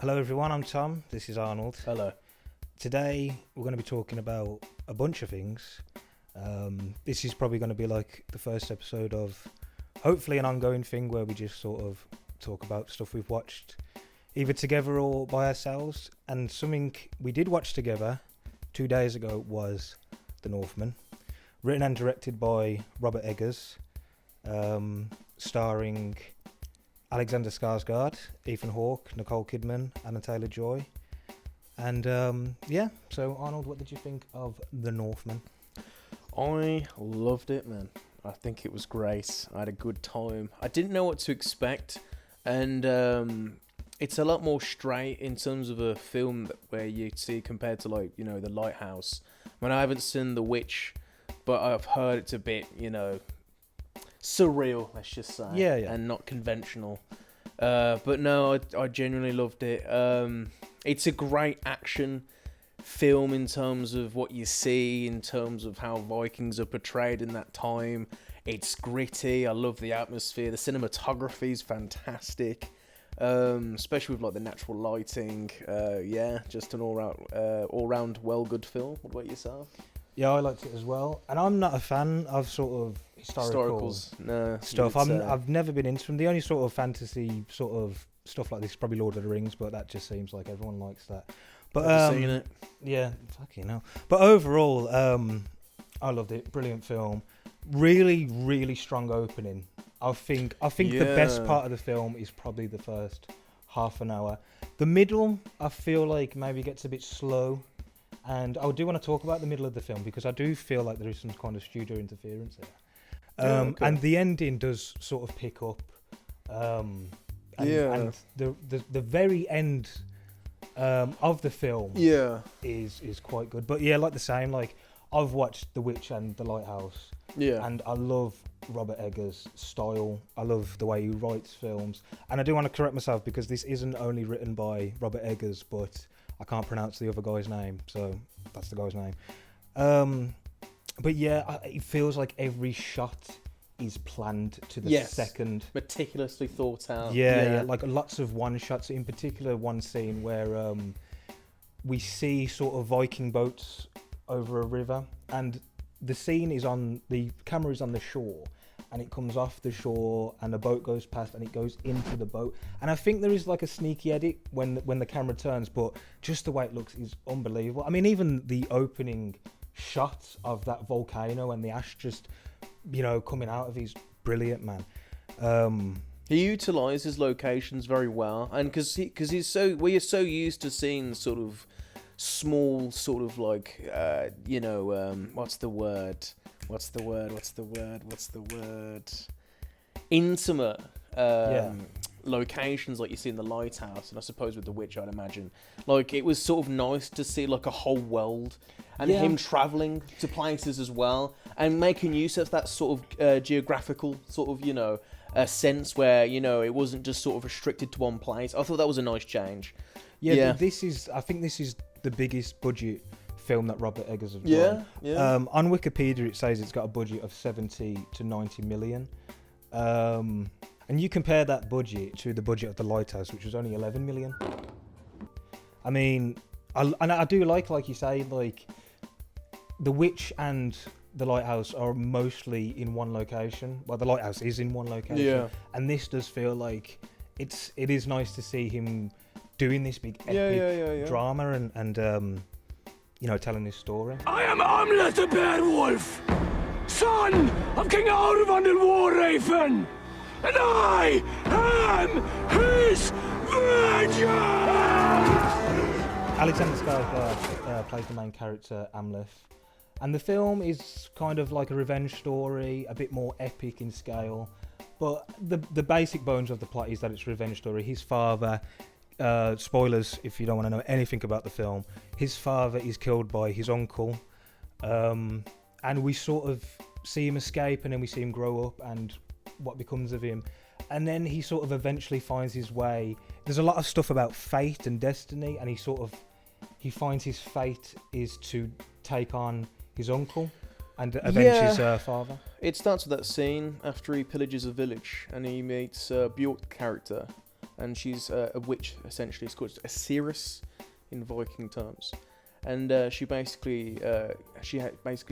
Hello everyone, I'm Tom, this is Arnold. Hello. Today we're going to be talking about a bunch of things. This is probably going to be like the first episode of hopefully an ongoing thing where we just sort of talk about stuff we've watched either together or by ourselves. And something we did watch together 2 days ago was The Northman, written and directed by Robert Eggers, starring Alexander Skarsgård, Ethan Hawke, Nicole Kidman, Anna Taylor-Joy. And so Arnold, what did you think of The Northman? I loved it, man. I think it was great. I had a good time. I didn't know what to expect, and it's a lot more straight in terms of a film where you see compared to The Lighthouse. I mean, I haven't seen The Witch, but I've heard it's a bit, surreal, let's just say. Yeah. And not conventional. But no, I genuinely loved it. It's a great action film in terms of what you see, in terms of how Vikings are portrayed in that time. It's gritty. I love the atmosphere. The cinematography is fantastic, especially with the natural lighting. Just an all-round well-good film. What about yourself? Yeah, I liked it as well. And I'm not a fan of sort of historicals stuff. I've never been into them. The only sort of fantasy sort of stuff like this is probably Lord of the Rings, but that just seems like everyone likes that. But I've seen it. Yeah, fucking hell. But overall, I loved it. Brilliant film. Really, really strong opening. I think the best part of the film is probably the first half an hour. The middle, I feel like maybe gets a bit slow. And I do want to talk about the middle of the film because I do feel like there is some kind of studio interference there. And the ending does sort of pick up. And the very end of the film is quite good. But yeah, like the same, I've watched The Witch and The Lighthouse. Yeah. And I love Robert Eggers' style. I love the way he writes films. And I do want to correct myself because this isn't only written by Robert Eggers, but I can't pronounce the other guy's name, so that's the guy's name. But yeah, it feels like every shot is planned to the second. Meticulously thought out. Yeah, like lots of one shots. In particular, one scene where we see sort of Viking boats over a river, and the camera is on the shore, and it comes off the shore, and a boat goes past, and it goes into the boat. And I think there is like a sneaky edit when the camera turns, but just the way it looks is unbelievable. I mean, even the opening shot of that volcano and the ash just, coming out of is brilliant, man. He utilises locations very well, and because we are so used to seeing sort of small, sort of what's the word? Intimate locations like you see in The Lighthouse, and I suppose with The Witch, I'd imagine. It was sort of nice to see a whole world, and him travelling to places as well, and making use of that sort of geographical sort of, a sense where, it wasn't just sort of restricted to one place. I thought that was a nice change. Yeah. I think this is the biggest budget film that Robert Eggers has done. On Wikipedia it says it's got a budget of 70 to 90 million. And you compare that budget to the budget of The Lighthouse, which was only 11 million. I mean, I do like you say, The Witch and The Lighthouse are mostly in one location. Well, The Lighthouse is in one location. Yeah. And this does feel like it is nice to see him doing this big epic drama and telling his story. I am Amlet the Beowulf, son of King Arvan and Warraven, and I am his vengeance! Alexander Skarsgård plays the main character, Amleth. And the film is kind of like a revenge story, a bit more epic in scale. But the basic bones of the plot is that it's a revenge story. His father... spoilers if you don't want to know anything about the film. His father is killed by his uncle, and we sort of see him escape, and then we see him grow up and what becomes of him, and then he sort of eventually finds his way. There's a lot of stuff about fate and destiny, and he finds his fate is to take on his uncle and avenge his father. It starts with that scene after he pillages a village and he meets Bjork's character. and she's a witch, essentially. It's called a seeress in Viking terms. And she basically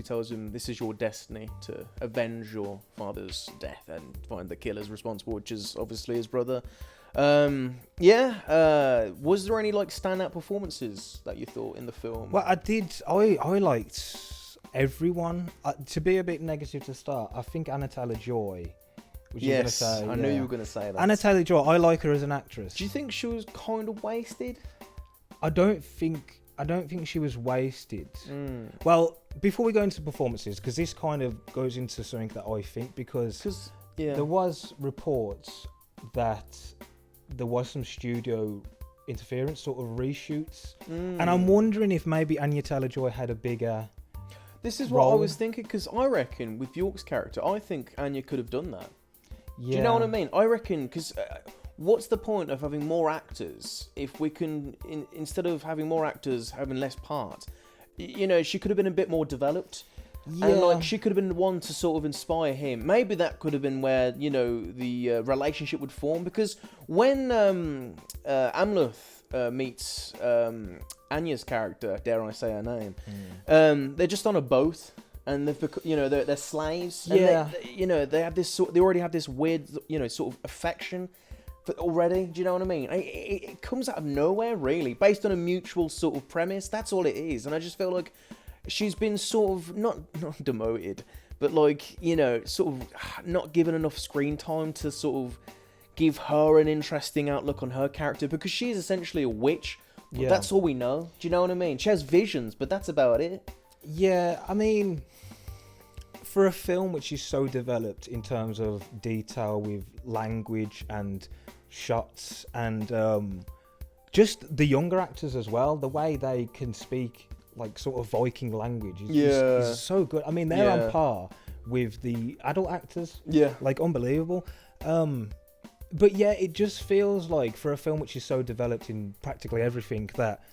tells him, this is your destiny, to avenge your father's death and find the killers responsible, which is obviously his brother. Was there any like standout performances that you thought in the film? Well, I liked everyone. To be a bit negative to start, I think Anna Taylor-Joy. Yes, I knew you were going to say that. Anna Taylor-Joy, I like her as an actress. Do you think she was kind of wasted? I don't think she was wasted. Well, before we go into performances, because this kind of goes into something that I think, because there was reports that there was some studio interference, sort of reshoots, and I'm wondering if maybe Anya Taylor-Joy had a bigger. This is what I was thinking, because I reckon with Bjork's character, I think Anya could have done that. Yeah. Do you know what I mean? I reckon, because what's the point of having more actors if we can, instead of having more actors having less parts? You know, she could have been a bit more developed. Yeah. And like she could have been the one to sort of inspire him. Maybe that could have been where, you know, the relationship would form. Because when Amleth meets Anya's character, dare I say her name, they're just on a boat. And they're slaves. Yeah. And they have this they already have this weird, sort of affection already. Do you know what I mean? It comes out of nowhere, really, based on a mutual sort of premise. That's all it is. And I just feel like she's been sort of not demoted, but like, sort of not given enough screen time to sort of give her an interesting outlook on her character, because she is essentially a witch. But that's all we know. Do you know what I mean? She has visions, but that's about it. Yeah, I mean, for a film which is so developed in terms of detail with language and shots and just the younger actors as well, the way they can speak like sort of Viking language is so good. I mean, they're on par with the adult actors. Yeah. Like, unbelievable. But yeah, it just feels like for a film which is so developed in practically everything that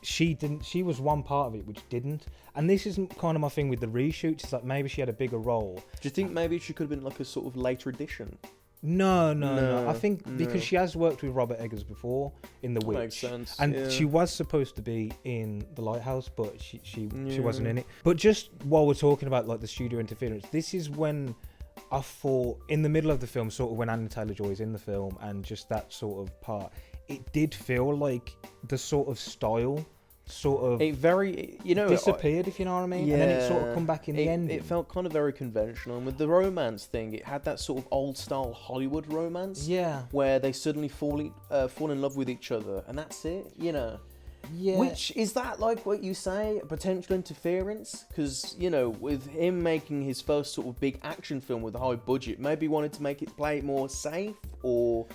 she was one part of it which didn't. And this isn't kind of my thing with the reshoots. It's like maybe she had a bigger role. Do you think maybe she could have been like a sort of later edition? No. I think because she has worked with Robert Eggers before in The Witch. Makes sense. And she was supposed to be in The Lighthouse, but she wasn't in it. But just while we're talking about like the studio interference, this is when I thought, in the middle of the film, sort of when Anya Taylor-Joy is in the film and just that sort of part, it did feel like the sort of style sort of disappeared, if you know what I mean. And then it sort of come back in the end. It felt kind of very conventional. And with the romance thing, it had that sort of old style Hollywood romance. Yeah. Where they suddenly fall in love with each other, and that's it, Yeah. Which, is that like what you say, potential interference? Because, with him making his first sort of big action film with a high budget, maybe he wanted to play it more safe, or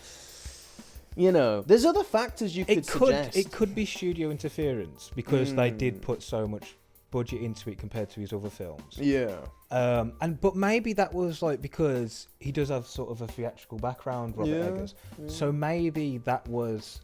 there's other factors you could suggest. It could be studio interference because they did put so much budget into it compared to his other films. Yeah. But maybe that was like because he does have sort of a theatrical background, Robert Eggers. So maybe that was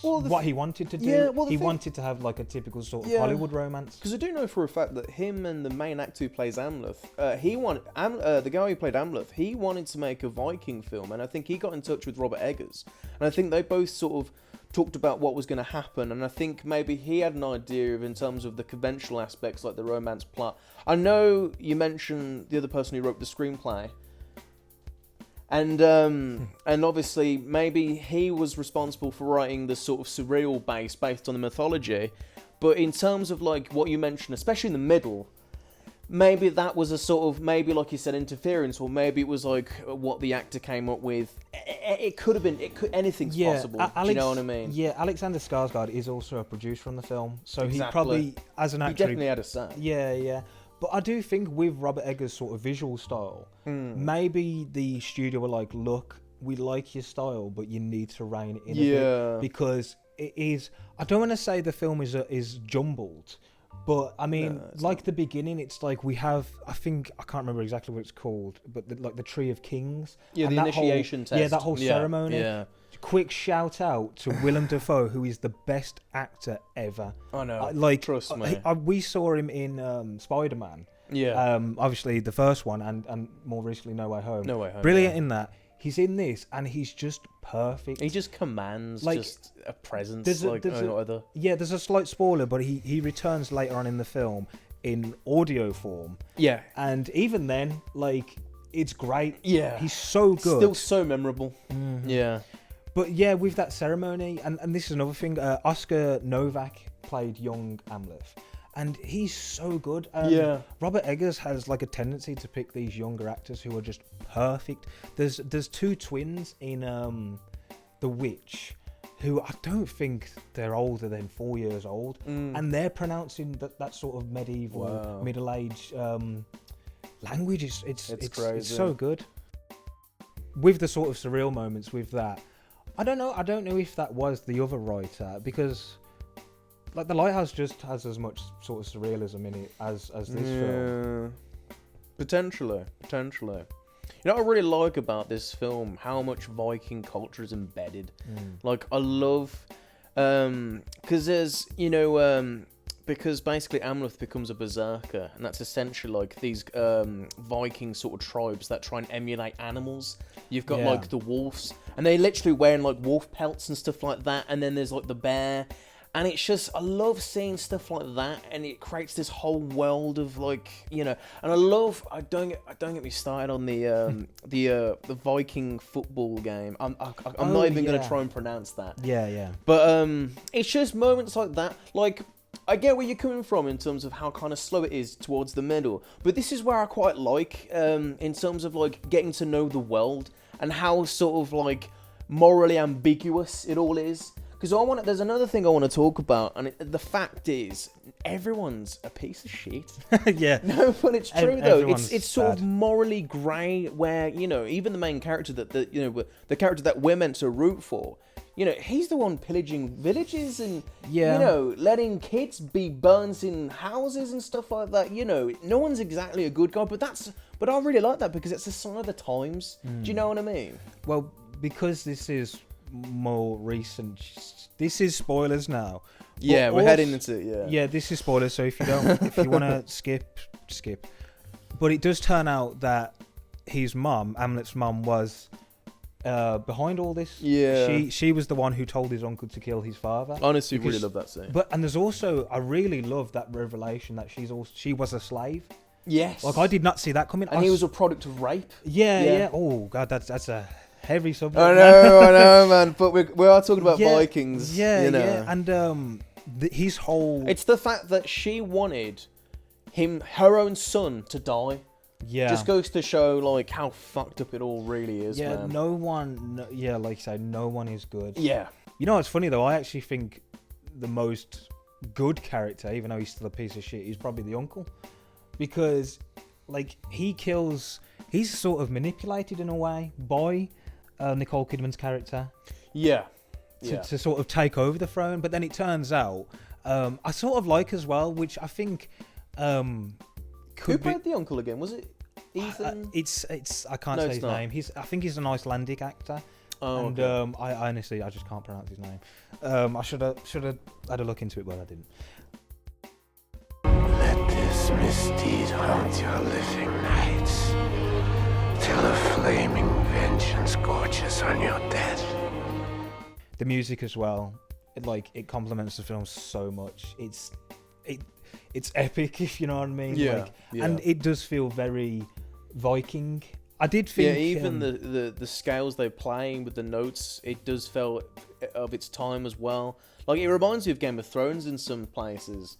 what he wanted to do. Yeah, he wanted to have like a typical sort of Hollywood romance. Because I do know for a fact that him and the main actor who plays Amleth, the guy who played Amleth, he wanted to make a Viking film, and I think he got in touch with Robert Eggers, and I think they both sort of talked about what was going to happen, and I think maybe he had an idea of, in terms of the conventional aspects like the romance plot. I know you mentioned the other person who wrote the screenplay. And obviously maybe he was responsible for writing the sort of surreal base based on the mythology, but in terms of like what you mentioned, especially in the middle, maybe that was a sort of, maybe like you said, interference, or maybe it was like what the actor came up with. It could have been. Anything's possible. Do you know what I mean? Yeah, Alexander Skarsgård is also a producer on the film, so he probably, as an actor, he definitely had a say. Yeah. But I do think with Robert Eggers' sort of visual style, maybe the studio were like, look, we like your style, but you need to rein it in a bit. Because it is, I don't want to say the film is jumbled, but I mean, like the beginning, it's like we have, I can't remember exactly what it's called, but the Tree of Kings. Yeah, the initiation test. Yeah, that whole ceremony. Yeah. Quick shout out to Willem Dafoe, who is the best actor ever. I know. Trust me. We saw him in Spider-Man. Yeah. Obviously the first one, and more recently No Way Home. No Way Home. Brilliant in that. he's in this and he's just perfect. He just commands Like, just a presence. there's a- Like there's no a- other. Yeah, there's a slight spoiler, but he returns later on in the film in audio form, Yeah. and even then, like, it's great. Yeah. He's so good. Still so memorable. Yeah. But yeah, with that ceremony, and this is another thing, Oscar Novak played young Amleth, and he's so good. Yeah. Robert Eggers has like a tendency to pick these younger actors who are just perfect. There's two twins in The Witch, who I don't think they're older than 4 years old, and they're pronouncing that sort of medieval, Wow. middle-aged language. It's crazy. It's so good. With the sort of surreal moments with that, I don't know if that was the other writer, because like The Lighthouse just has as much sort of surrealism in it as this film. Potentially. You know what I really like about this film? How much Viking culture is embedded. Like, I love... Because there's, because basically Amleth becomes a berserker, and that's essentially like these Viking sort of tribes that try and emulate animals. You've got like the wolves, and they're literally wearing like wolf pelts and stuff like that, and then there's like the bear. And it's just, I love seeing stuff like that, and it creates this whole world of like, and I love. Don't get me started on the Viking football game. I'm not even gonna try and pronounce that. Yeah. But it's just moments like that. Like, I get where you're coming from in terms of how kind of slow it is towards the middle, but this is where I quite like in terms of like getting to know the world and how sort of like morally ambiguous it all is. Because there's another thing I want to talk about, and the fact is, everyone's a piece of shit. Yeah. No, but it's true though. Everyone's It's sort of bad. morally grey, where even the main character the character that we're meant to root for, he's the one pillaging villages and letting kids be burnt in houses and stuff like that. No one's exactly a good guy, but I really like that because it's a sign of the times. Do you know what I mean? Well, because this is more recent, this is spoilers now. Yeah, But we're also- heading into it. Yeah, this is spoilers. So if you want to skip. But it does turn out that his mum, Amlet's mum, was behind all this. Yeah. She was the one who told his uncle to kill his father. Honestly, Because- really love that scene. And there's also, I really love that revelation that she was a slave. Yes. Like, I did not see that coming. And he was a product of rape. Yeah. Oh god, that's a heavy subject. I know, man. But we are talking about Vikings. Yeah. And his whole. It's the fact that she wanted her own son to die. Yeah. Just goes to show like how fucked up it all really is, Yeah. man. Like you say, no one is good. Yeah. You know what's funny though? I actually think the most good character, even though he's still a piece of shit, is probably the uncle, because like he's sort of manipulated in a way by Nicole Kidman's character Yeah. to sort of take over the throne. But then it turns out I sort of like as well, which I think Who could be. played the uncle again? Was it Ethan? It's I can't say his not. name. I think he's an Icelandic actor. Oh, And okay. I honestly, I just can't pronounce his name. I should have had a look into it, but I didn't. Let this misdeed haunt your living nights, till a flaming vengeance gorges on your dead. The music as well, it complements the film so much. It's epic, if you know what I mean. Yeah, And it does feel very Viking. I did think. Yeah, even the scales they're playing with the notes, it does feel of its time as well. Like, it reminds me of Game of Thrones in some places,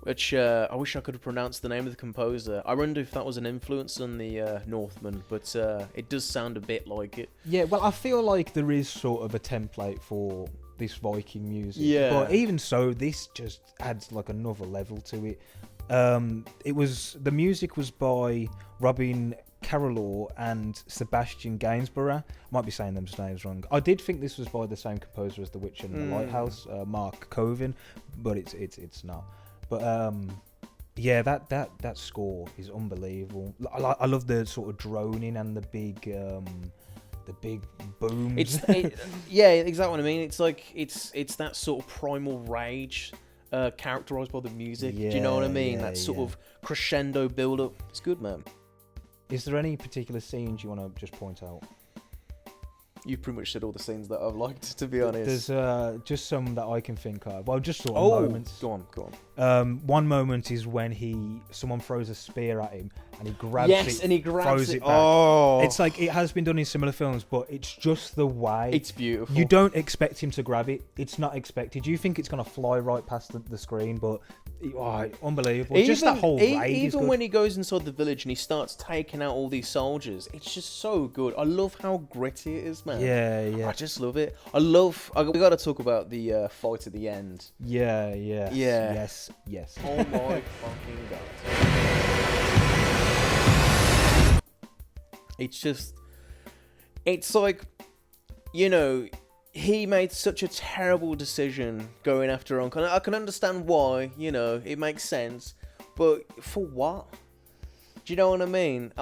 which I wish I could have pronounced the name of the composer. I wonder if that was an influence on the Northman, but it does sound a bit like it. Yeah, well, I feel like there is sort of a template for this Viking music. Yeah. But even so, this just adds like another level to it. The music was by Robin Carolaw and Sebastian Gainsborough. I might be saying them names wrong. I did think this was by the same composer as The Witcher and The Lighthouse, Mark Covin, but it's not. But yeah, that score is unbelievable. I love the sort of droning and the big booms. Yeah, exactly what I mean. It's like it's that sort of primal rage characterized by the music. Do you know what I mean? Yeah, That sort yeah. of crescendo build up. It's good, man. Is there any particular scenes you want to just point out? You pretty much said all the scenes that I've liked, to be honest. There's just some that I can think of. Well, just sort of moments. Go on. One moment is when someone throws a spear at him and he grabs it. Yes, and he grabs it. Back. Oh, it's like it has been done in similar films, but it's just the way. It's beautiful. You don't expect him to grab it. It's not expected. You think it's gonna fly right past the screen, but unbelievable. Just that whole raid is good. Even when he goes inside the village and he starts taking out all these soldiers, it's just so good. I love how gritty it is, man. Yeah. I just love it. We got to talk about the fight at the end. Yeah. Yes. Oh my fucking god. It's like, he made such a terrible decision going after Uncle. I can understand why, it makes sense, but for what? Do you know what I mean?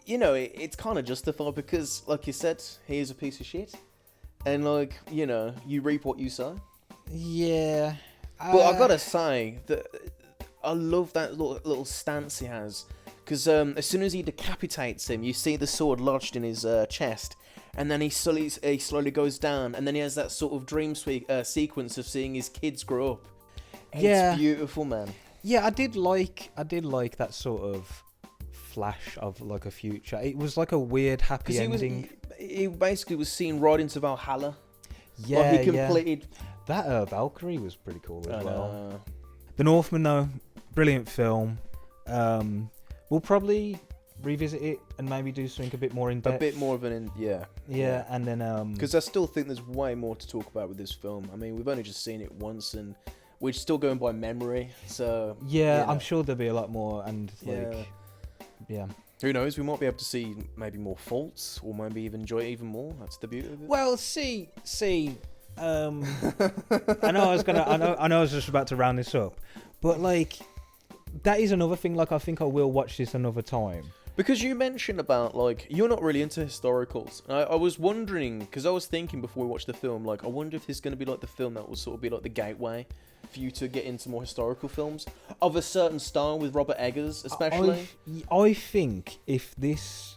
It's kind of justified because, like you said, he is a piece of shit. And, you reap what you sow. Yeah. But I gotta say, that I love that little stance he has. Because as soon as he decapitates him, you see the sword lodged in his chest. And then he slowly goes down. And then he has that sort of dream sequence of seeing his kids grow up. It's beautiful, man. Yeah, I did like that sort of flash of like a future. It was like a weird happy ending. He basically was seen right into Valhalla. Yeah, he completed. That Valkyrie was pretty cool as well. The Northman, though, brilliant film. We'll probably revisit it and maybe do something a bit more in depth. A bit more of Yeah, and then because I still think there's way more to talk about with this film. I mean, we've only just seen it once, and we're still going by memory. So I'm sure there'll be a lot more, and yeah. Who knows? We might be able to see maybe more faults, or maybe even enjoy it even more. That's the beauty of it. Well, see. I know I was just about to round this up, but like, that is another thing. Like, I think I will watch this another time. Because you mentioned about, like, you're not really into historicals. I was wondering, because I was thinking before we watched the film, like, I wonder if this is going to be like the film that will sort of be like the gateway for you to get into more historical films of a certain style with Robert Eggers, especially. I think if this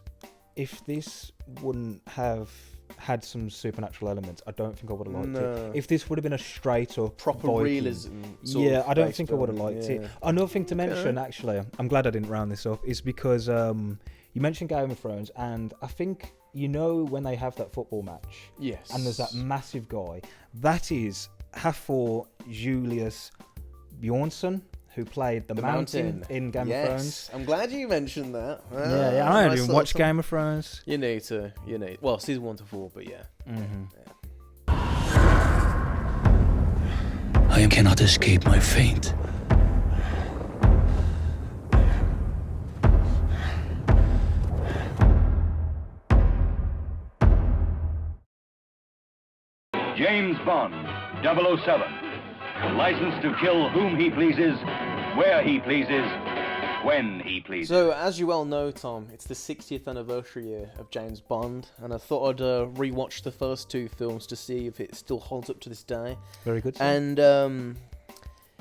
wouldn't have had some supernatural elements, I don't think I would have liked it. If this would have been a straight up proper Viking, realism, I don't think I would have liked it. Another thing to mention, actually, I'm glad I didn't round this up, is because you mentioned Game of Thrones, and I think when they have that football match, yes, and there's that massive guy, that is Hathor Julius Bjornsson, who played the Mountain in Game of Thrones. I'm glad you mentioned that. I don't even watch Game of Thrones. You need to. Well, season 1 to 4, but yeah. Mm-hmm. I cannot escape my fate. James Bond, 007. Licensed to kill whom he pleases, where he pleases, when he pleases. So, as you well know, Tom, it's the 60th anniversary year of James Bond, and I thought I'd rewatch the first 2 films to see if it still holds up to this day. Very good. And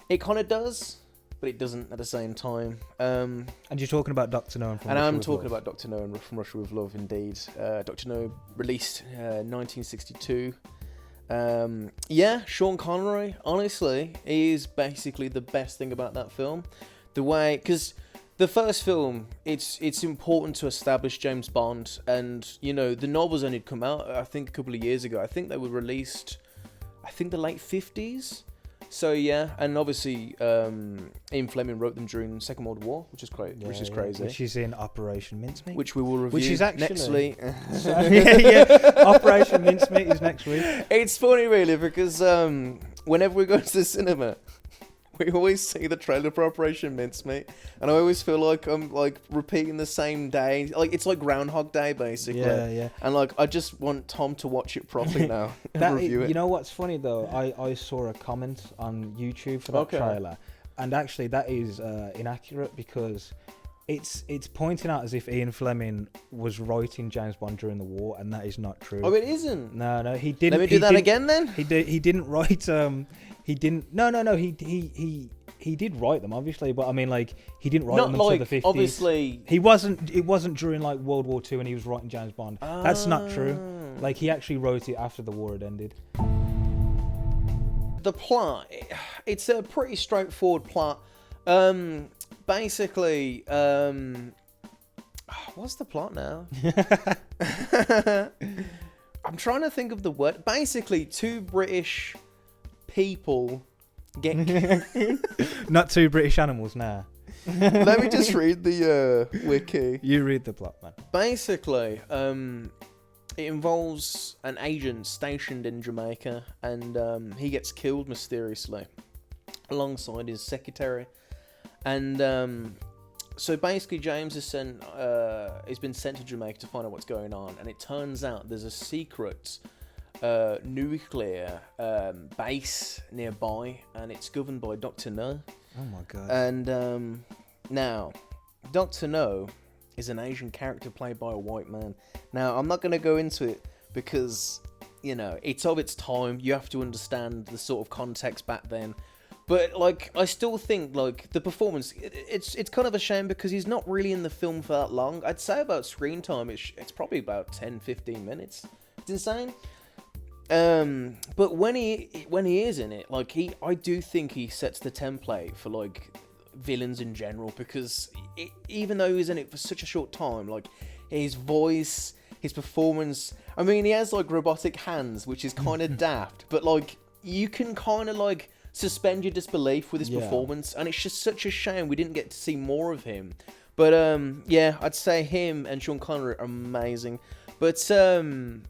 it kind of does, but it doesn't at the same time. And you're talking about Dr. No from And Russia I'm with talking Love. about Dr. No from Russia with Love, indeed. Dr. No released 1962. Sean Connery, honestly, is basically the best thing about that film. The way, because the first film, it's important to establish James Bond, and the novels only had come out, I think, a couple of years ago. I think they were released, the late 50s. So yeah, and obviously Ian Fleming wrote them during the Second World War, which is crazy. Which is in Operation Mincemeat. Which we will review which is actually, next week. Operation Mincemeat is next week. It's funny, really, because whenever we go to the cinema, we always see the trailer for Operation Mincemeat, and I always feel like I'm like repeating the same day. Like, it's like Groundhog Day, basically. Yeah. And like, I just want Tom to watch it properly now and review it. You know what's funny though? I saw a comment on YouTube for that trailer, and actually that is inaccurate, because it's pointing out as if Ian Fleming was writing James Bond during the war, and that is not true. Oh, it isn't? No, he didn't. Let me do that again then? He didn't write. He didn't. No. He did write them, obviously, but I mean, like, he didn't write them until the 50s. Obviously, he wasn't. It wasn't during like World War II, and he was writing James Bond. That's not true. Like, he actually wrote it after the war had ended. The plot, it's a pretty straightforward plot. Basically, what's the plot now? I'm trying to think of the word. Basically, two British people get... Not two British animals now. Let me just read the wiki. You read the plot, man. Basically, it involves an agent stationed in Jamaica, and he gets killed mysteriously alongside his secretary. And so basically, James is he's been sent to Jamaica to find out what's going on, and it turns out there's a secret nuclear base nearby, and it's governed by Dr. No. Oh my god. And now, Dr. No is an Asian character played by a white man. Now, I'm not going to go into it because, you know, it's of its time. You have to understand the sort of context back then. But, like, I still think, like, the performance, it's kind of a shame because he's not really in the film for that long. I'd say about screen time, it's probably about 10, 15 minutes. It's insane. But when he is in it, like, I do think he sets the template for, like, villains in general, because even though he's in it for such a short time, like, his voice, his performance, I mean, he has, like, robotic hands, which is kind of daft, but, like, you can kind of, like, suspend your disbelief with his performance, and it's just such a shame we didn't get to see more of him. But, yeah, I'd say him and Sean Connery are amazing, but no,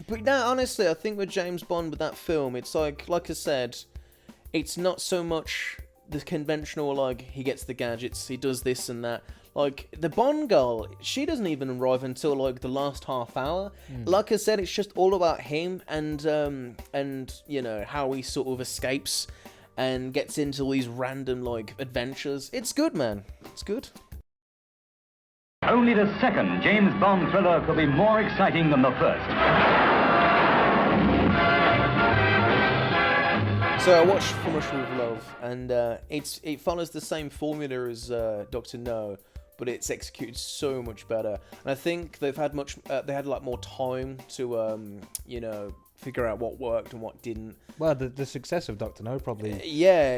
honestly, I think with James Bond, with that film, it's like I said, it's not so much the conventional, like, he gets the gadgets, he does this and that. Like, the Bond girl, she doesn't even arrive until, like, the last half hour. Like I said, it's just all about him and you know, how he sort of escapes and gets into all these random, like, adventures. It's good, man. It's good. Only the second James Bond thriller could be more exciting than the first. So I watched From Russia with Love, and it follows the same formula as Dr. No, but it's executed so much better. And I think they've had they had like more time to you know, figure out what worked and what didn't. Well, the success of Dr. No probably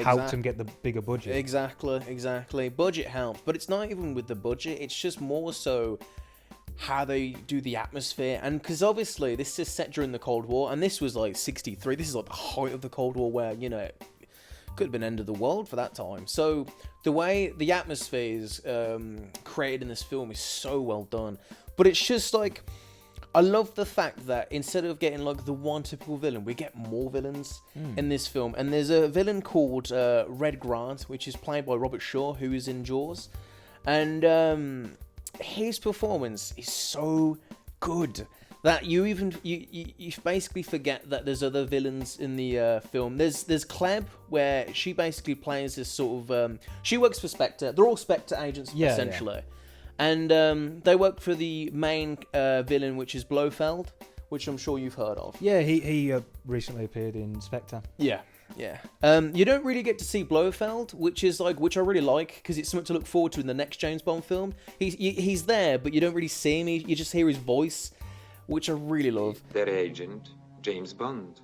helped him get the bigger budget. Exactly. Budget helps, but it's not even with the budget. It's just more so how they do the atmosphere. And because obviously this is set during the Cold War, and this was like 63. This is like the height of the Cold War, where, you know, it could have been end of the world for that time. So the way the atmosphere is created in this film is so well done. But it's just like, I love the fact that instead of getting like the one typical villain, we get more villains in this film. And there's a villain called Red Grant, which is played by Robert Shaw, who is in Jaws. And his performance is so good that you basically forget that there's other villains in the film. There's Kleb, where she basically plays this sort of she works for Spectre. They're all Spectre agents, essentially. And they work for the main villain, which is Blofeld, which I'm sure you've heard of. Yeah, he recently appeared in Spectre. Yeah. You don't really get to see Blofeld, which I really like, because it's something to look forward to in the next James Bond film. He's there, but you don't really see him. You just hear his voice, which I really love. Their agent, James Bond.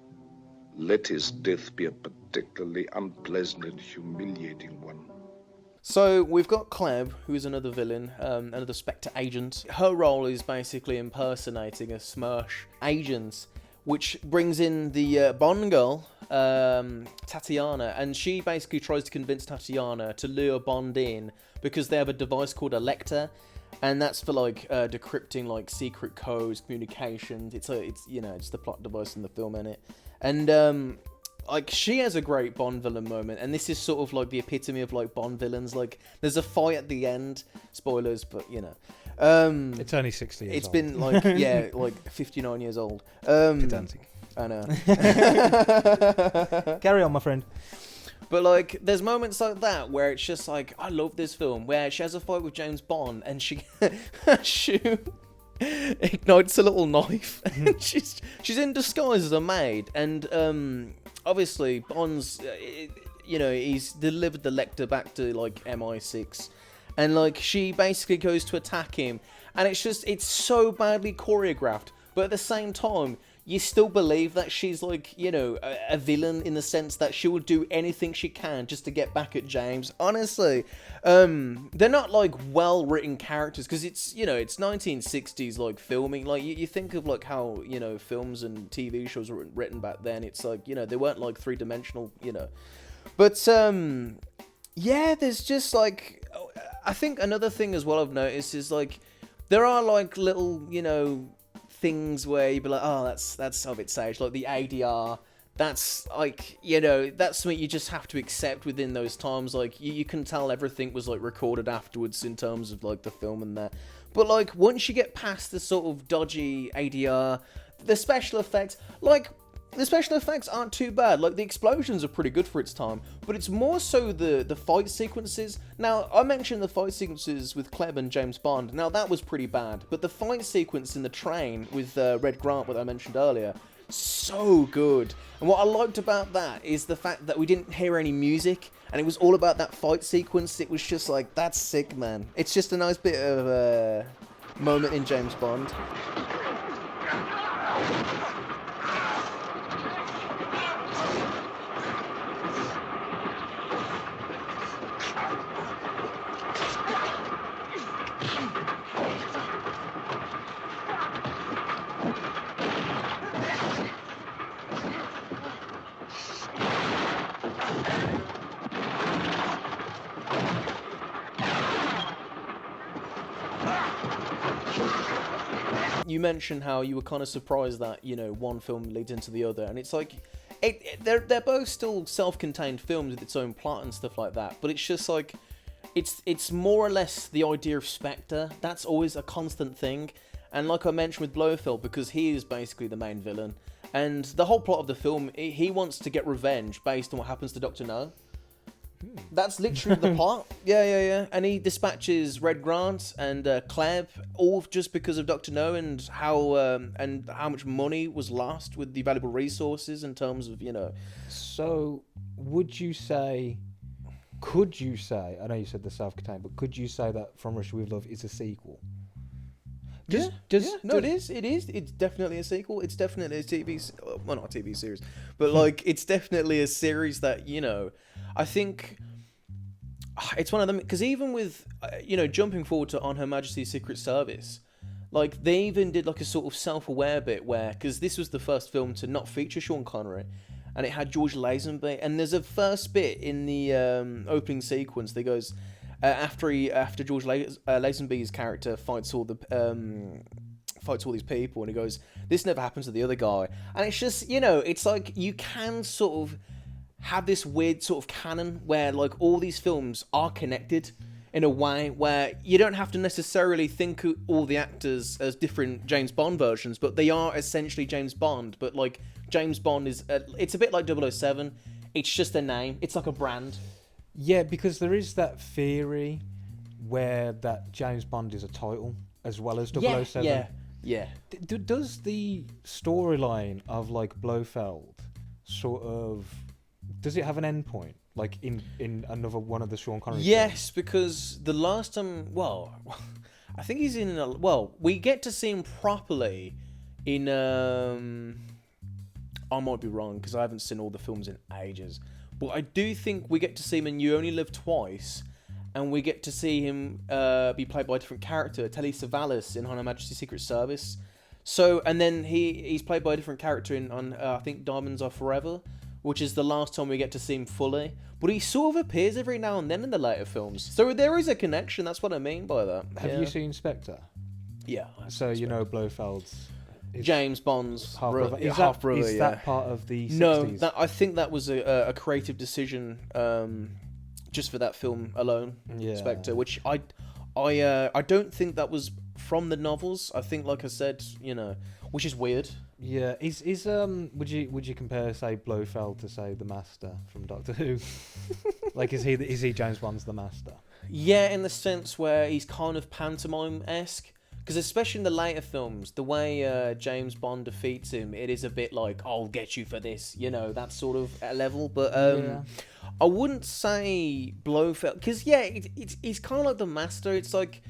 Let his death be a particularly unpleasant and humiliating one. So we've got Kleb, who is another villain, another Spectre agent. Her role is basically impersonating a Smersh agent, which brings in the Bond girl, Tatiana, and she basically tries to convince Tatiana to lure Bond in because they have a device called a Lecter, and that's for like decrypting like secret codes, communications. It's the plot device in the film, innit? And like, she has a great Bond villain moment, and this is sort of like the epitome of like Bond villains. Like, there's a fight at the end, spoilers, but you know, it's only 60 years old. It's been like, yeah, like 59 years old. Pedantic. I know. Carry on, my friend. But like, there's moments like that where it's just like, I love this film, where she has a fight with James Bond, and she ignites a little knife. And she's in disguise as a maid, and obviously Bond's he's delivered the Lecter back to like MI6, and like she basically goes to attack him, and it's so badly choreographed, but at the same time, you still believe that she's like, you know, a villain in the sense that she will do anything she can just to get back at James. Honestly, they're not like well-written characters because it's, you know, it's 1960s like filming. Like you think of like how, you know, films and TV shows were written back then. It's like, you know, they weren't like three-dimensional, you know. But yeah, there's just like, I think another thing as well I've noticed is like there are like little, you know, things where you'd be like, oh, that's of its age, like the ADR. That's like, you know, that's something you just have to accept within those times. Like you can tell everything was like recorded afterwards in terms of like the film and that. But like once you get past the sort of dodgy ADR, the special effects, like the special effects aren't too bad. Like the explosions are pretty good for its time, but it's more so the fight sequences. Now I mentioned the fight sequences with Cleb and James Bond. Now that was pretty bad, but the fight sequence in the train with Red Grant, what I mentioned earlier, so good. And what I liked about that is the fact that we didn't hear any music, and it was all about that fight sequence. It was just like, that's sick, man. It's just a nice bit of a moment in James Bond. You mentioned how you were kind of surprised that, you know, one film leads into the other, and it's like, they're both still self-contained films with its own plot and stuff like that, but it's just like, it's more or less the idea of Spectre. That's always a constant thing, and like I mentioned with Blofeld, because he is basically the main villain, and the whole plot of the film, he wants to get revenge based on what happens to Dr. No. That's literally the plot. Yeah. And he dispatches Red Grant and Cleb, all just because of Dr. No and how much money was lost with the valuable resources in terms of, you know. So, could you say, I know you said the self-contained, but could you say that From Russia With Love is a sequel? It is. It's definitely a sequel. It's definitely a well, not a TV series, but like it's definitely a series that, you know, I think it's one of them, because even with, you know, jumping forward to On Her Majesty's Secret Service, like they even did like a sort of self-aware bit where, because this was the first film to not feature Sean Connery, and it had George Lazenby, and there's a first bit in the opening sequence that goes after George Lazenby's character fights all these people, and he goes, "This never happens to the other guy," and it's just, you know, it's like you can sort of have this weird sort of canon where like all these films are connected in a way where you don't have to necessarily think of all the actors as different James Bond versions, but they are essentially James Bond. But like James Bond is, it's a bit like 007. It's just a name. It's like a brand. Yeah, because there is that theory where that James Bond is a title as well as 007. Yeah. Does the storyline of like Blofeld sort of, does it have an end point? Like in another one of the Sean Connery Yes, films? because the last time, well, I think he's in we get to see him properly in, I might be wrong because I haven't seen all the films in ages, but I do think we get to see him in You Only Live Twice, and we get to see him be played by a different character, Telly Savalas in On Her Majesty's Secret Service. So, and then he's played by a different character on I think Diamonds Are Forever, which is the last time we get to see him fully. But he sort of appears every now and then in the later films. So there is a connection, that's what I mean by that. Have you seen Spectre? Yeah. So you know Blofeld's... James Bond's half-brother. Is that part of the 60s? No, I think that was a creative decision just for that film alone, Spectre, which I don't think that was from the novels. I think, like I said, you know, which is weird. Yeah, would you compare, say, Blofeld to, say, the Master from Doctor Who? Like, is he James Bond's the Master? Yeah, in the sense where he's kind of pantomime-esque, because especially in the later films, the way James Bond defeats him, it is a bit like, I'll get you for this, you know, that sort of level. But I wouldn't say Blofeld, because he's kind of like the Master. It's like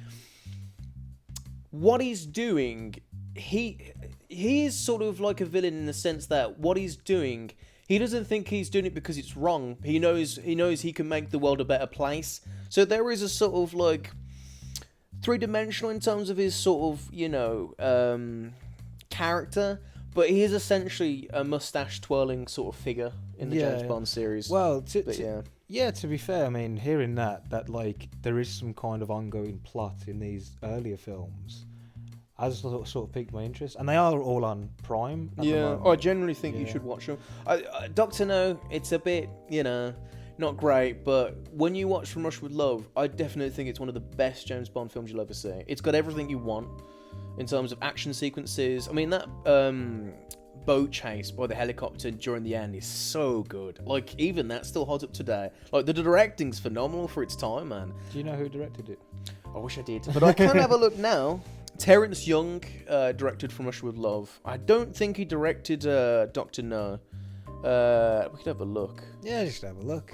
what he's doing. he is sort of like a villain in the sense that what he's doing, he doesn't think he's doing it because it's wrong. He knows he can make the world a better place. So there is a sort of like three-dimensional in terms of his sort of, character, but he is essentially a mustache-twirling sort of figure in the James Bond series. Well, to be fair, I mean, hearing that like there is some kind of ongoing plot in these earlier films has sort of piqued my interest, and they are all on Prime. At the moment. I generally think you should watch them. Doctor No, it's a bit, not great, but when you watch From Russia with Love, I definitely think it's one of the best James Bond films you'll ever see. It's got everything you want in terms of action sequences. I mean, that boat chase by the helicopter during the end is so good. Like, even that still holds up today. Like, the directing's phenomenal for its time, man. Do you know who directed it? I wish I did, but I can have a look now. Terrence Young directed From Russia with Love. I don't think he directed Doctor No. We could have a look. Yeah, just have a look.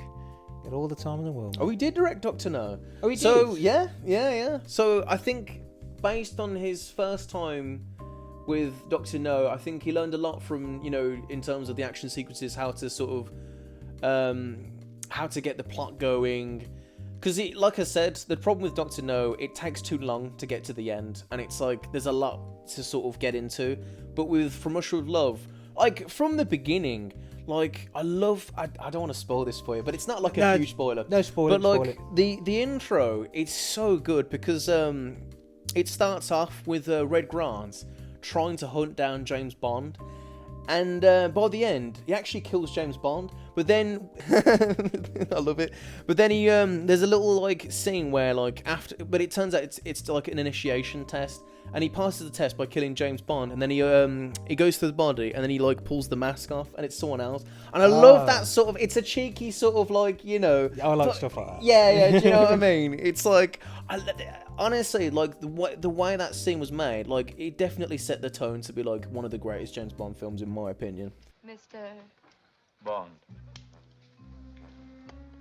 Get all the time in the world. Oh, he did direct Doctor No. Oh, he did? So, yeah. So, I think, based on his first time with Doctor No, I think he learned a lot from, in terms of the action sequences, how to sort of, how to get the plot going. Because, like I said, the problem with Doctor No, it takes too long to get to the end. And it's like, there's a lot to sort of get into. But with From Russia with Love, like, from the beginning, like, I don't want to spoil this for you, but it's not like a huge spoiler. No spoiler. But, like, the intro, it's so good because it starts off with Red Grant trying to hunt down James Bond. And by the end, he actually kills James Bond. But then, I love it. But then he, there's a little like scene where like after, but it turns out it's like an initiation test, and he passes the test by killing James Bond. And then he goes through the body, and then he like pulls the mask off, and it's someone else. And I love that sort of. It's a cheeky sort of like I like stuff like that. Yeah. Do you know what I mean? It's like honestly, like the way that scene was made, like it definitely set the tone to be like one of the greatest James Bond films in my opinion. Mr. Bond.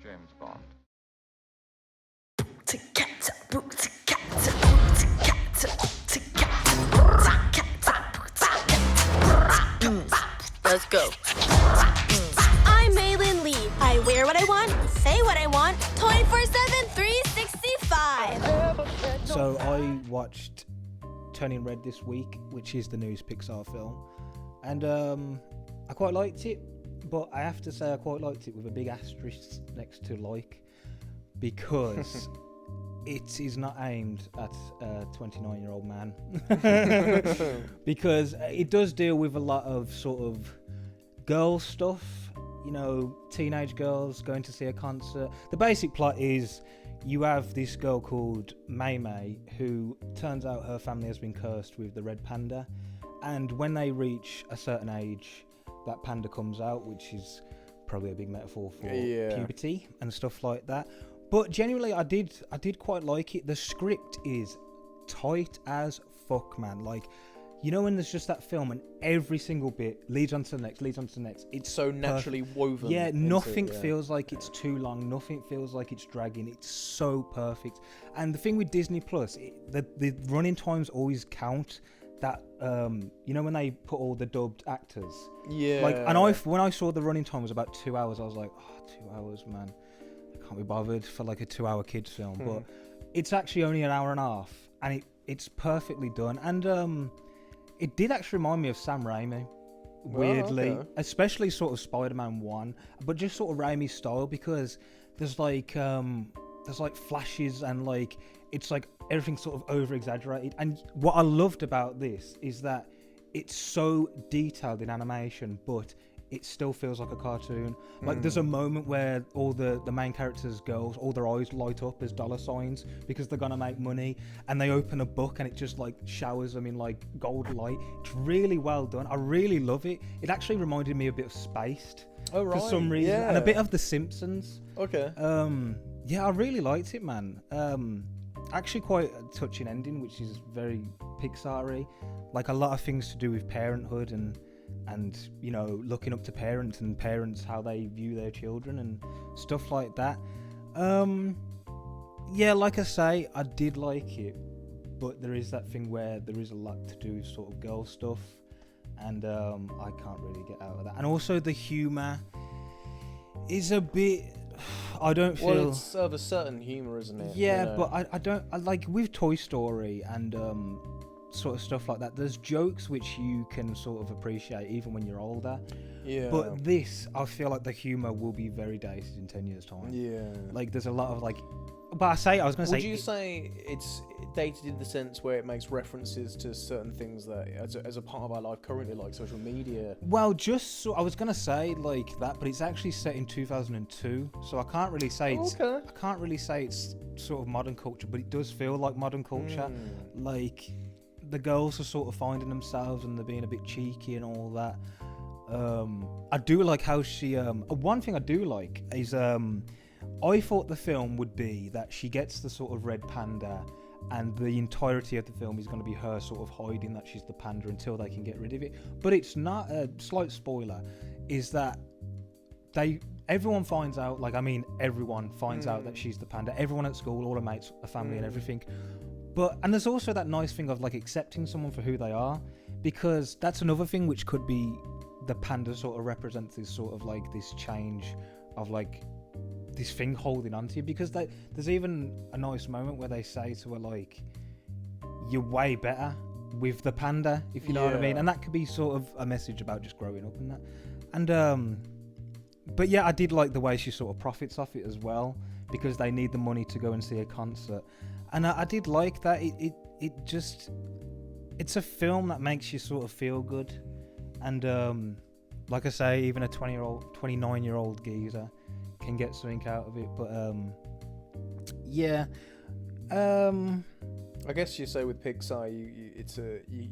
James Bond. Let's go. I'm Maylin Lee. I wear what I want, say what I want, 24/7, 365. So I watched Turning Red this week, which is the newest Pixar film, and I quite liked it, but I have to say I quite liked it with a big asterisk next to like, because it is not aimed at a 29-year-old man. Because it does deal with a lot of sort of girl stuff, teenage girls going to see a concert. The basic plot is you have this girl called Mei Mei who turns out her family has been cursed with the red panda, and when they reach a certain age, that panda comes out, which is probably a big metaphor for puberty and stuff like that. But genuinely, I did quite like it. The script is tight as fuck, man. Like, when there's just that film and every single bit leads on to the next, It's so naturally woven. Yeah, nothing feels like it's too long. Nothing feels like it's dragging. It's so perfect. And the thing with Disney Plus, the running times always count. That when they put all the dubbed actors. Yeah. Like, and when I saw the running time was about 2 hours, I was like, 2 hours, man. Can't be bothered for like a 2-hour kids film, but it's actually only an hour and a half, and it's perfectly done. And it did actually remind me of Sam Raimi, weirdly, especially sort of Spider-Man 1, but just sort of Raimi's style, because there's like flashes and like it's like everything's sort of over exaggerated. And what I loved about this is that it's so detailed in animation, but it still feels like a cartoon. Like there's a moment where all the main characters' girls, all their eyes light up as dollar signs because they're gonna make money, and they open a book and it just like showers them in like gold light. It's really well done. I really love it. It actually reminded me a bit of Spaced for some reason, and a bit of The Simpsons. Okay. Yeah, I really liked it, man. Actually quite a touching ending, which is very Pixar-y. Like a lot of things to do with parenthood and looking up to parents and parents how they view their children and stuff like that. Yeah, like I say, I did like it, but there is that thing where there is a lot to do with sort of girl stuff, and I can't really get out of that. And also the humour is a bit. I don't feel. Well, it's of a certain humour, isn't it? Yeah, but I don't. I like with Toy Story and sort of stuff like that. There's jokes which you can sort of appreciate even when you're older. Yeah. But this, I feel like the humour will be very dated in 10 years' time. Yeah. Like there's a lot of like. But I was going to say. Would you say it's dated in the sense where it makes references to certain things that, as a part of our life currently, like social media? Well, I was going to say like that, but it's actually set in 2002, so I can't really say I can't really say it's sort of modern culture, but it does feel like modern culture. Like the girls are sort of finding themselves and they're being a bit cheeky and all that. I do like how she. One thing I do like is I thought the film would be that she gets the sort of red panda, and the entirety of the film is going to be her sort of hiding that she's the panda until they can get rid of it. But it's not. A slight spoiler is that everyone finds out. Like, I mean, everyone finds out that she's the panda. Everyone at school, all her mates, her family, and everything. And there's also that nice thing of like accepting someone for who they are, because that's another thing which could be the panda sort of represents this sort of like this change of like this thing holding on to you, because there's even a nice moment where they say to her like, you're way better with the panda, if you know what I mean, and that could be sort of a message about just growing up and that. And but yeah, I did like the way she sort of profits off it as well, because they need the money to go and see a concert. And I did like that it's a film that makes you sort of feel good. And like I say, even a 29-year-old geezer can get something out of it. But yeah, I guess you say with Pixar, you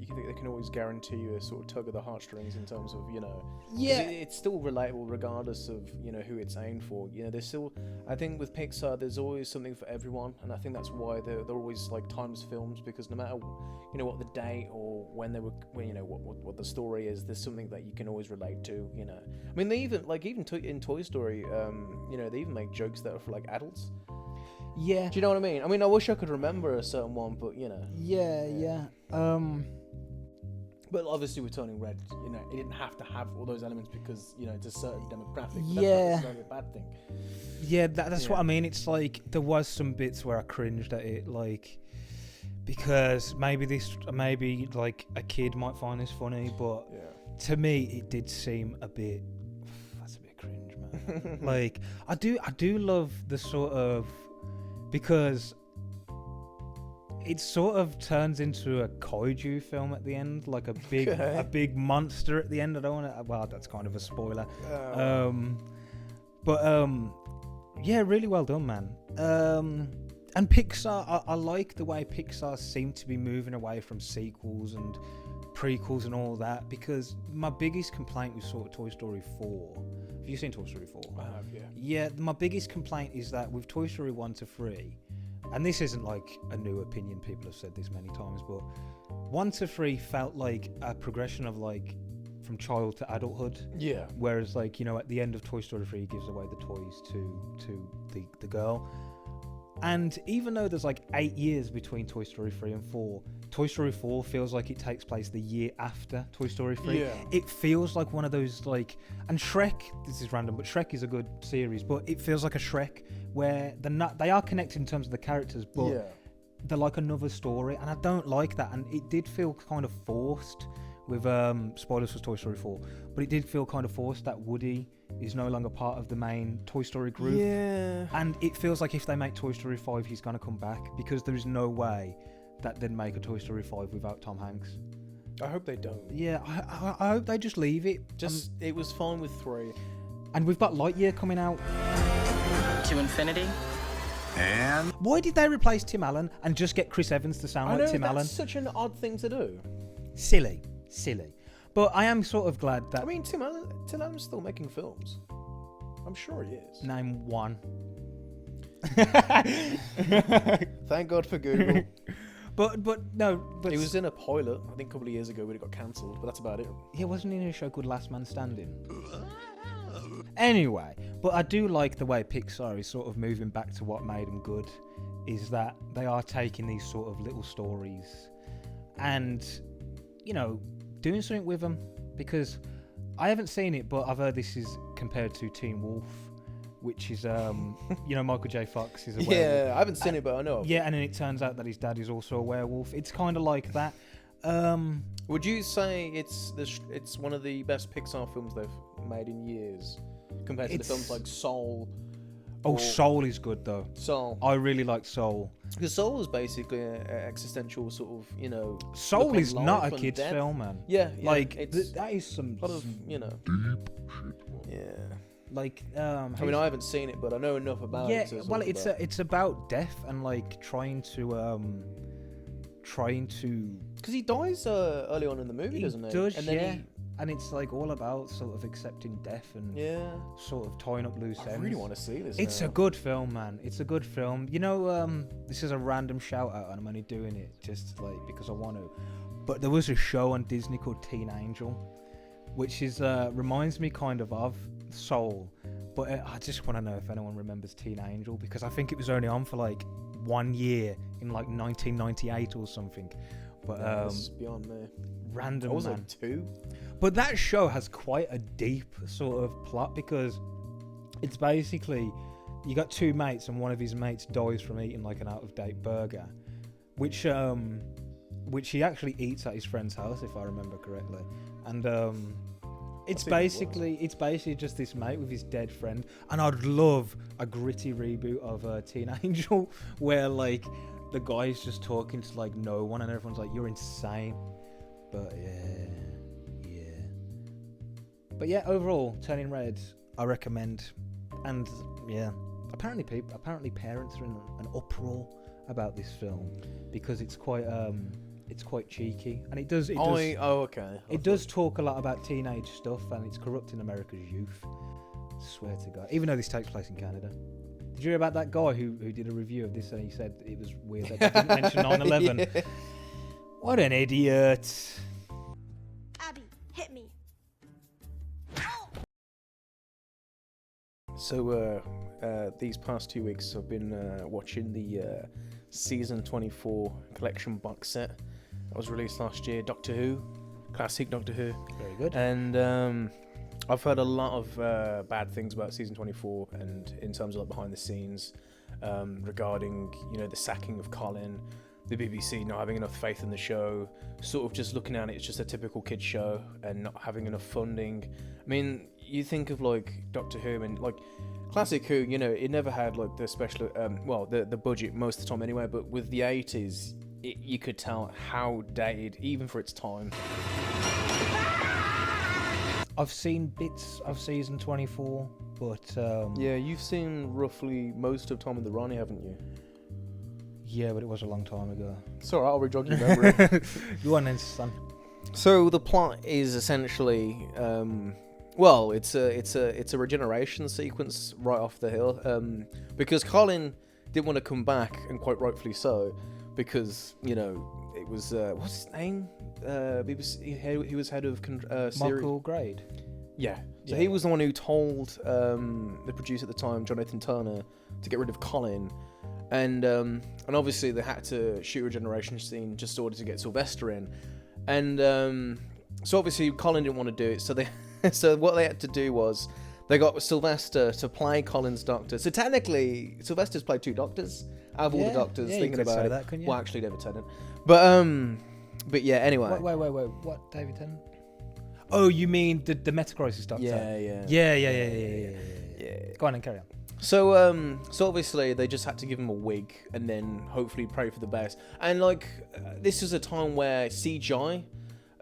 think they can always guarantee you a sort of tug of the heartstrings in terms of, you know, it's still relatable regardless of, you know, who it's aimed for. You know, there's still, I think with Pixar, there's always something for everyone, and I think that's why they're always like timeless films, because no matter, you know, what the date or when you know what the story is, there's something that you can always relate to. You know, I mean, they even in Toy Story, you know, they even make jokes that are for like adults. Yeah. Do you know what I mean? I mean, I wish I could remember a certain one, but you know. Yeah. But obviously, with Turning Red, you know, it didn't have to have all those elements because, you know, it's a certain demographic. But yeah. That's not necessarily a bad thing. Yeah, that's what I mean. It's like there was some bits where I cringed at it, like because maybe like a kid might find this funny, but to me, it did seem a bit. That's a bit cringe, man. Like I do love the sort of. Because it sort of turns into a kaiju film at the end, like a big monster at the end. I don't want to. Well, that's kind of a spoiler. Yeah, really well done, man. And Pixar, I like the way Pixar seem to be moving away from sequels and prequels and all that, because my biggest complaint with sort of Toy Story 4. Have you seen Toy Story 4? I have, yeah. Yeah, my biggest complaint is that with Toy Story 1 to 3, and this isn't like a new opinion, people have said this many times, but 1 to 3 felt like a progression of like from child to adulthood. Yeah. Whereas like, you know, at the end of Toy Story 3, he gives away the toys to the girl. And even though there's like 8 years between Toy Story 3 and 4, Toy Story 4 feels like it takes place the year after Toy Story 3. Yeah. It feels like one of those like... And Shrek, this is random, but Shrek is a good series, but it feels like a Shrek where they are connected in terms of the characters, but they're like another story, and I don't like that. And it did feel kind of forced with... spoilers for Toy Story 4, but it did feel kind of forced that Woody is no longer part of the main Toy Story group. Yeah. And it feels like if they make Toy Story 5, he's going to come back, because there is no way that they'd make a Toy Story 5 without Tom Hanks. I hope they don't. Yeah, I hope they just leave it. It was fine with 3. And we've got Lightyear coming out. To infinity. And why did they replace Tim Allen and just get Chris Evans to sound like Tim Allen? That's such an odd thing to do. Silly. But I am sort of glad that... I mean, Tim Allen's still making films. I'm sure he is. Name one. Thank God for Google. But he was in a pilot, I think a couple of years ago, but it got cancelled, but that's about it. Yeah, wasn't he in a show called Last Man Standing? Anyway, but I do like the way Pixar is sort of moving back to what made them good. is that they are taking these sort of little stories and, you know, doing something with them. Because I haven't seen it, but I've heard this is compared to Teen Wolf, which is, you know, Michael J. Fox is a werewolf. Yeah, I haven't seen it, but I know of it. Yeah, and then it turns out that his dad is also a werewolf. It's kind of like that. Would you say it's one of the best Pixar films they've made in years, compared to the films like Soul? Oh, Soul is good though. Soul. I really like Soul. Because Soul is basically an existential sort of, you know. Soul is not a kid's film, man. Yeah, like it's that is some lot of, you know. Deep shit, man. Yeah. Like I mean, I haven't seen it, but I know enough about it. Yeah, well, it's about death and like trying to. Because he dies early on in the movie, doesn't he? Does, and then yeah. And it's like all about sort of accepting death and sort of tying up loose ends. I really want to see this. It's now. a good film, man. It's a good film. You know, this is a random shout out, and I'm only doing it just like because I want to. But there was a show on Disney called Teen Angel, which is reminds me kind of Soul. But I just want to know if anyone remembers Teen Angel, because I think it was only on for like 1 year in like 1998 or something. But that's beyond me. Random, I was man. like 2. But that show has quite a deep sort of plot, because it's basically you got 2 mates and one of his mates dies from eating like an out-of-date burger, which he actually eats at his friend's house, if I remember correctly. And it's basically just this mate with his dead friend. And I'd love a gritty reboot of Teen Angel where like the guy's just talking to like no one and everyone's like, you're insane. But yeah, overall, Turning Red, I recommend. And yeah, apparently parents are in an uproar about this film because it's quite cheeky, and it does talk a lot about teenage stuff, and it's corrupting America's youth. Swear to God. Even though this takes place in Canada. Did you hear about that guy who did a review of this and he said it was weird that they didn't mention 9/11? Yeah. What an idiot. Abby, hit me. So these past 2 weeks I've been watching the season 24 collection box set that was released last year. Doctor Who, classic Doctor Who. Very good. And I've heard a lot of bad things about season 24, and in terms of like behind the scenes regarding, you know, the sacking of Colin, the BBC not having enough faith in the show, sort of just looking at it, it's just a typical kids show and not having enough funding. I mean, you think of like Doctor Who and like classic Who, you know, it never had like the special, the budget most of the time anyway, but with the 80s, you could tell how dated, even for its time. I've seen bits of season 24, but yeah, you've seen roughly most of Tom and the Ronnie, haven't you? Yeah, but it was a long time ago. It's alright, I'll re-jog your memory. Go on then, son. So the plot is essentially, it's a regeneration sequence right off the hill, because Colin didn't want to come back, and quite rightfully so, because, you know, it was what's his name? He was head of Michael Grade. Yeah. So he was the one who told the producer at the time, Jonathan Turner, to get rid of Colin, and obviously they had to shoot a regeneration scene just in order to get Sylvester in, and so obviously Colin didn't want to do it. So what they had to do was they got Sylvester to play Colin's doctor. So technically, Sylvester's played 2 doctors out of all the doctors. Thinking about it, that, couldn't you? Well, actually, David Tennant. But yeah. Anyway. Wait. What? David Tennant? Oh, you mean the Metacrisis doctor? Yeah. Go on and carry on. So obviously they just had to give him a wig and then hopefully pray for the best. And like, this was a time where CGI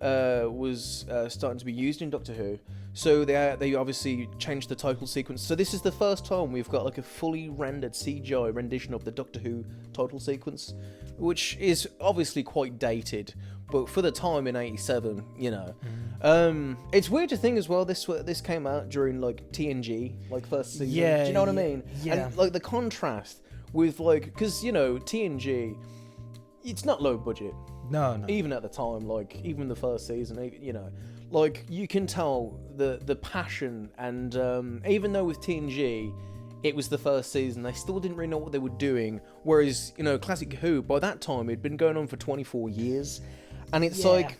was starting to be used in Doctor Who. So they obviously changed the title sequence. So this is the first time we've got like a fully rendered CGI rendition of the Doctor Who title sequence, which is obviously quite dated, but for the time in '87, you know, it's weird to think as well. This came out during like TNG, like first season. Yeah, do you know what I mean? Yeah. And like the contrast with like, because you know TNG, it's not low budget. No. Even at the time, like even the first season, you know, like you can tell the passion, and even though with TNG, it was the first season. They still didn't really know what they were doing. Whereas, you know, Classic Who, by that time, it'd been going on for 24 years. And it's like,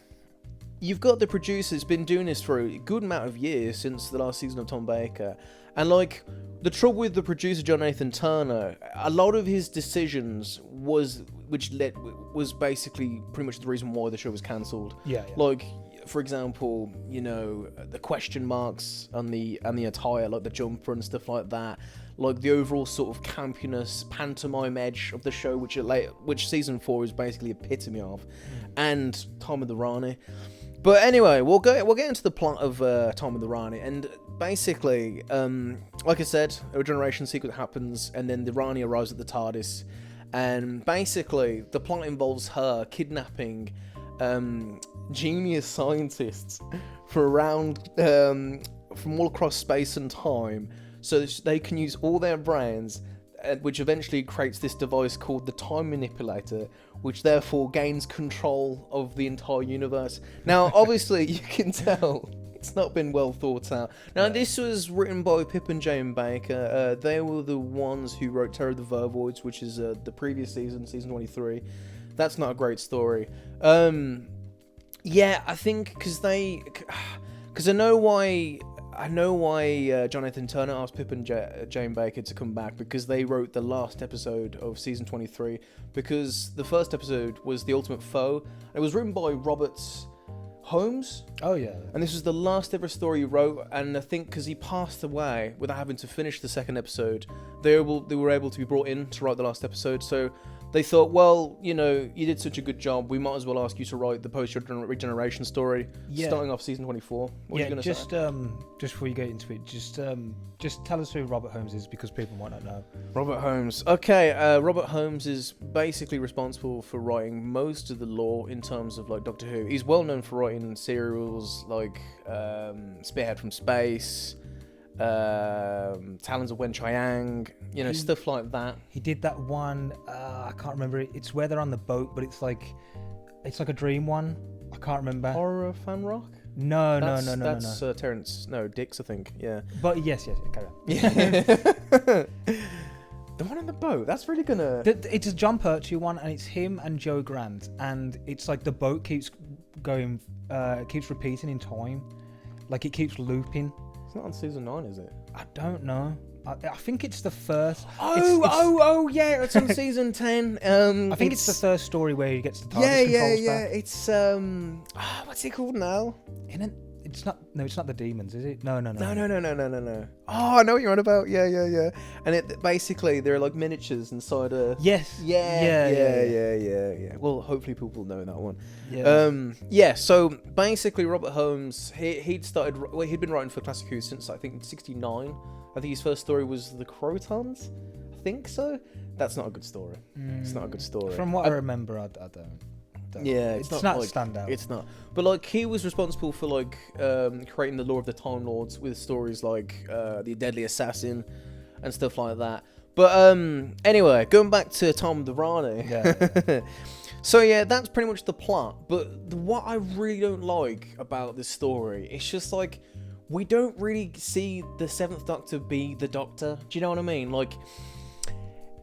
you've got the producers been doing this for a good amount of years since the last season of Tom Baker. And like, the trouble with the producer, John Nathan Turner, a lot of his decisions was basically pretty much the reason why the show was cancelled. Yeah. Like, for example, you know, the question marks on the attire, like the jumper and stuff like that, like the overall sort of campiness, pantomime edge of the show, which season 4 is basically epitome of, and Time of the Rani. But anyway, we'll get into the plot of Time of the Rani, and basically, like I said, a regeneration sequence happens, and then the Rani arrives at the TARDIS, and basically the plot involves her kidnapping genius scientists from all across space and time, so that they can use all their brains, which eventually creates this device called the Time Manipulator, which therefore gains control of the entire universe. Now, obviously, you can tell it's not been well thought out. Now, this was written by Pip and Jane Baker. They were the ones who wrote Terror of the Vervoids, which is the previous season 23. That's not a great story. Yeah, I think because I know why Jonathan Turner asked Pip and Jane Baker to come back, because they wrote the last episode of season 23, because the first episode was The Ultimate Foe. It was written by Robert Holmes. Oh yeah. And this was the last ever story he wrote, and I think because he passed away without having to finish the second episode, they were able to be brought in to write the last episode. So they thought, well, you know, you did such a good job, we might as well ask you to write the post-regeneration story, starting off season 24. What are you going to say? Just before you get into it, just tell us who Robert Holmes is, because people might not know. Robert Holmes. Okay, Robert Holmes is basically responsible for writing most of the lore in terms of like Doctor Who. He's well known for writing serials like Spearhead from Space, Talons of Wen Chiang, you know, stuff like that. He did that one, I can't remember it. It's where they're on the boat, but it's like a dream one. I can't remember. Horror Fan Rock? No. That's Terrence. No, Dix, I think. Yeah. But yes, carry on. Yeah. The one on the boat. That's really gonna. It's a John Pertwee one, and it's him and Joe Grant, and it's like the boat keeps going, keeps repeating in time, like it keeps looping. It's not on season 9, is it? I don't know. I think it's the first. Oh, yeah, it's on season 10. I think it's the first story where he gets the TARDIS controls back. It's what's it called now? It's not the demons, is it? No. No. Oh, I know what you're on about. Yeah. And it basically they're like miniatures inside a. Yes. Yeah. Well, hopefully people know that one. Yeah. So basically, Robert Holmes, he'd been writing for Classic Who since I think '69. I think his first story was The Crotons. I think so. That's not a good story. It's not a good story. From what I remember, I don't. Yeah, it's not like, standout. It's not. But like he was responsible for like creating the lore of the Time Lords with stories like the Deadly Assassin and stuff like that. But anyway, going back to Time of the Rani. Yeah. So yeah, that's pretty much the plot. But what I really don't like about this story, it's just like we don't really see the Seventh Doctor be the Doctor. Do you know what I mean? Like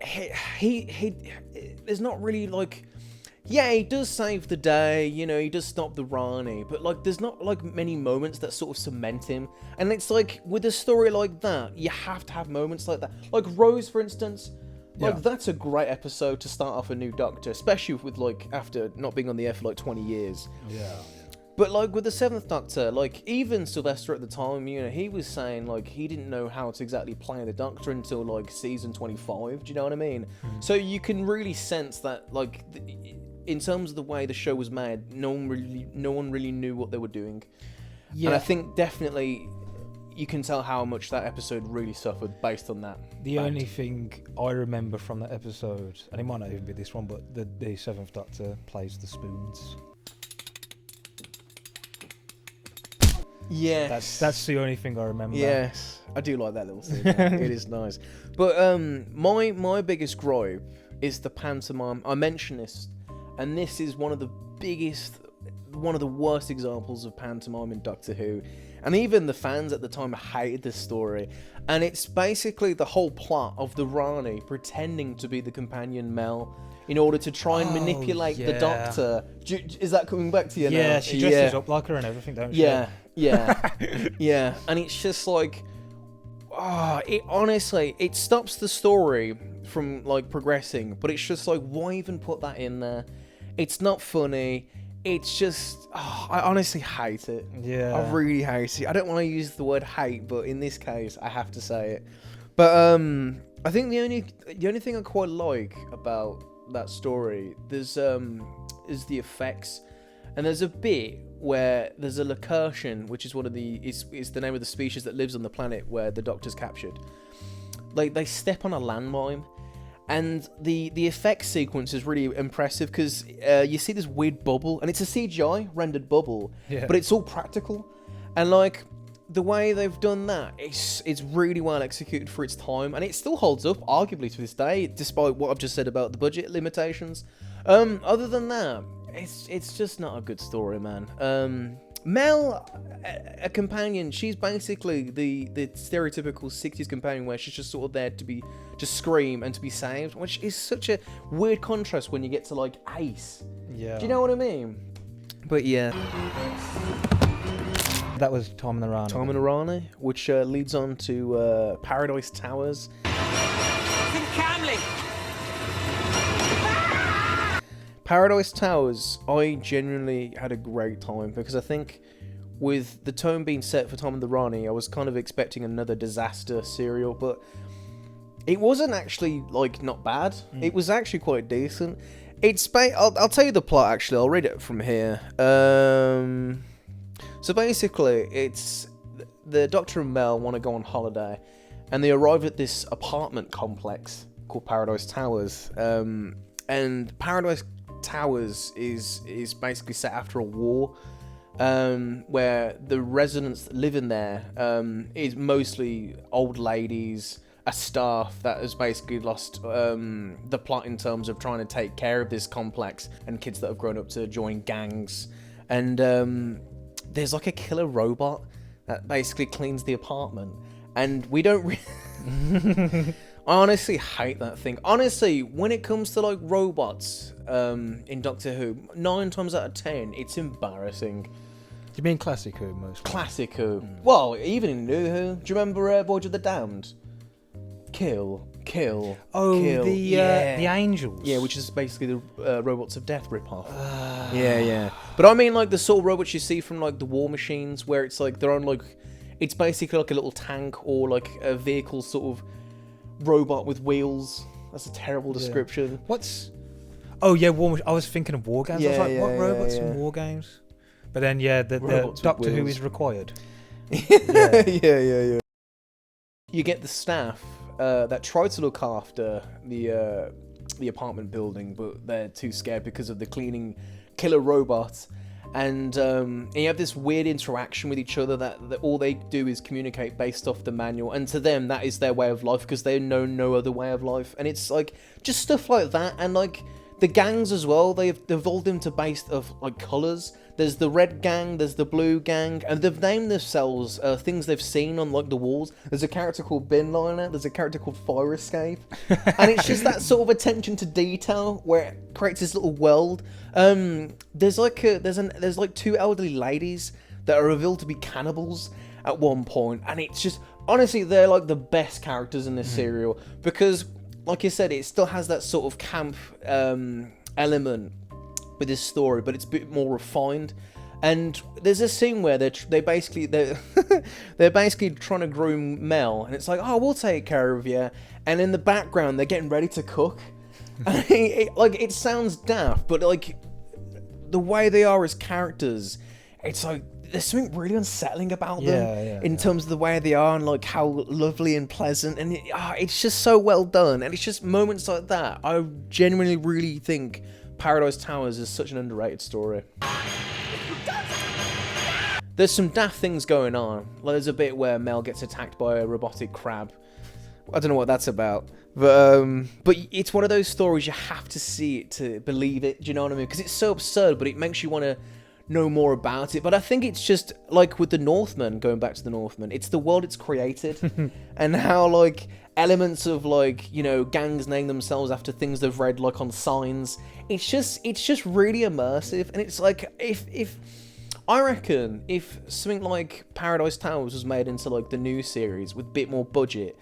he there's not really like. Yeah, he does save the day, you know, he does stop the Rani, but like there's not like many moments that sort of cement him. And it's like with a story like that, you have to have moments like that. Like Rose, for instance, like that's a great episode to start off a new Doctor, especially with like after not being on the air for like 20 years. Yeah. But like with the Seventh Doctor, like even Sylvester at the time, you know, he was saying like he didn't know how to exactly play the Doctor until like season 25. Do you know what I mean? So you can really sense that like in terms of the way the show was made, no one really knew what they were doing. Yeah. And I think definitely you can tell how much that episode really suffered based on that. The only thing I remember from that episode, and it might not even be this one, but the Seventh Doctor plays the spoons. Yes. That's the only thing I remember. Yes. I do like that little scene. It is nice. But my biggest gripe is the pantomime. I mentioned this, and this is one of the worst examples of pantomime in Doctor Who, And even the fans at the time hated this story. And it's basically the whole plot of the Rani pretending to be the companion Mel in order to try and manipulate the Doctor. Is that coming back to you now? Yeah, she dresses up like her and everything, don't she? Yeah. Yeah. And it's just like, it honestly, it stops the story from like progressing, but it's just like, why even put that in there? It's not funny. It's just, I honestly hate it. Yeah. I really hate it. I don't want to use the word hate, but in this case, I have to say it. But I think the only thing I quite like about that story is the effects, and there's a bit where there's a Lacertian, which is one of the is the name of the species that lives on the planet where the Doctor's captured. Like they step on a landmine. And the effects sequence is really impressive because you see this weird bubble, and it's a CGI rendered bubble, but it's all practical. And like the way they've done that, it's really well executed for its time, and it still holds up, arguably to this day, despite what I've just said about the budget limitations. Other than that, it's just not a good story, man. Mel, a companion, she's basically the stereotypical 60s companion where she's just sort of there to scream and to be saved, which is such a weird contrast when you get to like Ace. Yeah. Do you know what I mean? But yeah. That was Tom and the Rani. Tom and the Rani, which leads on to Paradise Towers. Paradise Towers, I genuinely had a great time because I think with the tone being set for Tom and the Rani, I was kind of expecting another disaster serial, but it wasn't actually like not bad. It was actually quite decent. I'll tell you the plot actually. I'll read it from here. So basically, it's the Doctor and Mel want to go on holiday, and they arrive at this apartment complex called Paradise Towers. And Paradise Towers is basically set after a war, where the residents that live in there is mostly old ladies, a staff that has basically lost the plot in terms of trying to take care of this complex, and kids that have grown up to join gangs. And there's like a killer robot that basically cleans the apartment, and we don't I honestly hate that thing. Honestly, when it comes to like robots in Doctor Who, 9 times out of 10, it's embarrassing. You mean Classic Who mostly? Classic Who. Well, even in New Who. Do you remember Voyage of the Damned? Kill. Oh, kill. the Angels. Yeah, which is basically the Robots of Death ripoff. Yeah. But I mean like the sort of robots you see from like the War Machines, where it's like they're on like, it's basically like a little tank or like a vehicle sort of robot with wheels. That's a terrible description. Oh yeah, I was thinking of War Games. I was like, what robots in War Games? But then the Doctor Who is required. Yeah. You get the staff that try to look after the apartment building, but they're too scared because of the cleaning killer robot. And you have this weird interaction with each other that all they do is communicate based off the manual, and to them that is their way of life because they know no other way of life. And it's like just stuff like that, and like the gangs as well, they've evolved into based of like colours. There's the red gang, there's the blue gang, and they've named themselves things they've seen on like the walls. There's a character called Bin Liner, there's a character called Fire Escape, and it's just that sort of attention to detail where it creates this little world. There's like 2 elderly ladies that are revealed to be cannibals at one point, and it's just honestly they're like the best characters in this serial because, like you said, it still has that sort of camp element with this story, but it's a bit more refined. And there's a scene where they're basically trying to groom Mel, and it's like, oh, we'll take care of you. And in the background, they're getting ready to cook. And it sounds daft, but like the way they are as characters, it's like there's something really unsettling about them in terms of the way they are and like how lovely and pleasant, and it's just so well done. And it's just moments like that. I genuinely really think Paradise Towers is such an underrated story. There's some daft things going on. Like there's a bit where Mel gets attacked by a robotic crab. I don't know what that's about. But it's one of those stories you have to see it to believe it. Do you know what I mean? Because it's so absurd, but it makes you want to know more about it. But I think it's just like with the Northman, going back to the Northman, it's the world it's created and how like elements of like, you know, gangs name themselves after things they've read like on signs. It's just really immersive, and it's like if I reckon if something like Paradise Towers was made into like the new series with a bit more budget,